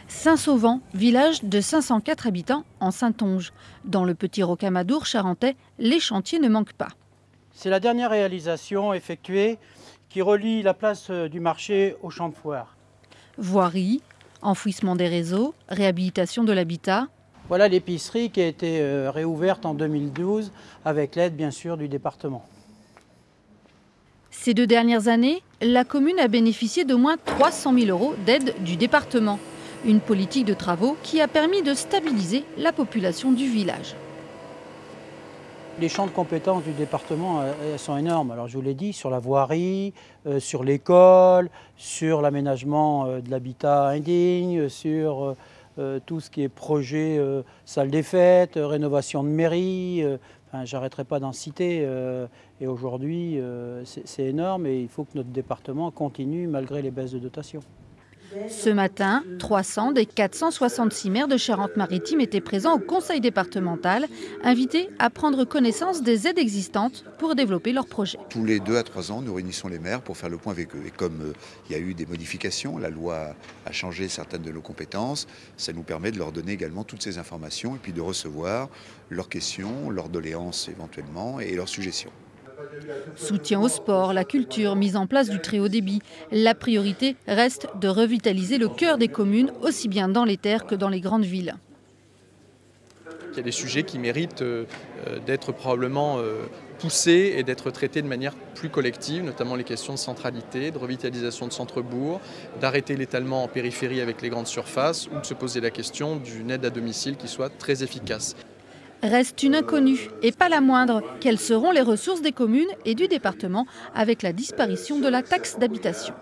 Saint-Sauvant, village de 504 habitants en Saintonge. Dans le petit rocamadour charentais, les chantiers ne manquent pas. C'est la dernière réalisation effectuée qui relie la place du marché au champ de foire. Voirie, enfouissement des réseaux, réhabilitation de l'habitat. Voilà l'épicerie qui a été réouverte en 2012 avec l'aide bien sûr du département. Ces 2 dernières années, la commune a bénéficié d'au moins 300 000 € d'aide du département. Une politique de travaux qui a permis de stabiliser la population du village. Les champs de compétences du département elles sont énormes. Alors je vous l'ai dit, sur la voirie, sur l'école, sur l'aménagement de l'habitat indigne, sur tout ce qui est projet salle des fêtes, rénovation de mairie. J'arrêterai pas d'en citer. Et aujourd'hui, c'est énorme et il faut que notre département continue malgré les baisses de dotation. Ce matin, 300 des 466 maires de Charente-Maritime étaient présents au conseil départemental, invités à prendre connaissance des aides existantes pour développer leurs projets. Tous les 2 à 3 ans, nous réunissons les maires pour faire le point avec eux. Et comme il y a eu des modifications, la loi a changé certaines de nos compétences, ça nous permet de leur donner également toutes ces informations et puis de recevoir leurs questions, leurs doléances éventuellement et leurs suggestions. Soutien au sport, la culture, mise en place du très haut débit. La priorité reste de revitaliser le cœur des communes, aussi bien dans les terres que dans les grandes villes. Il y a des sujets qui méritent d'être probablement poussés et d'être traités de manière plus collective, notamment les questions de centralité, de revitalisation de centre-bourg, d'arrêter l'étalement en périphérie avec les grandes surfaces ou de se poser la question d'une aide à domicile qui soit très efficace. Reste une inconnue, et pas la moindre. Quelles seront les ressources des communes et du département avec la disparition de la taxe d'habitation ?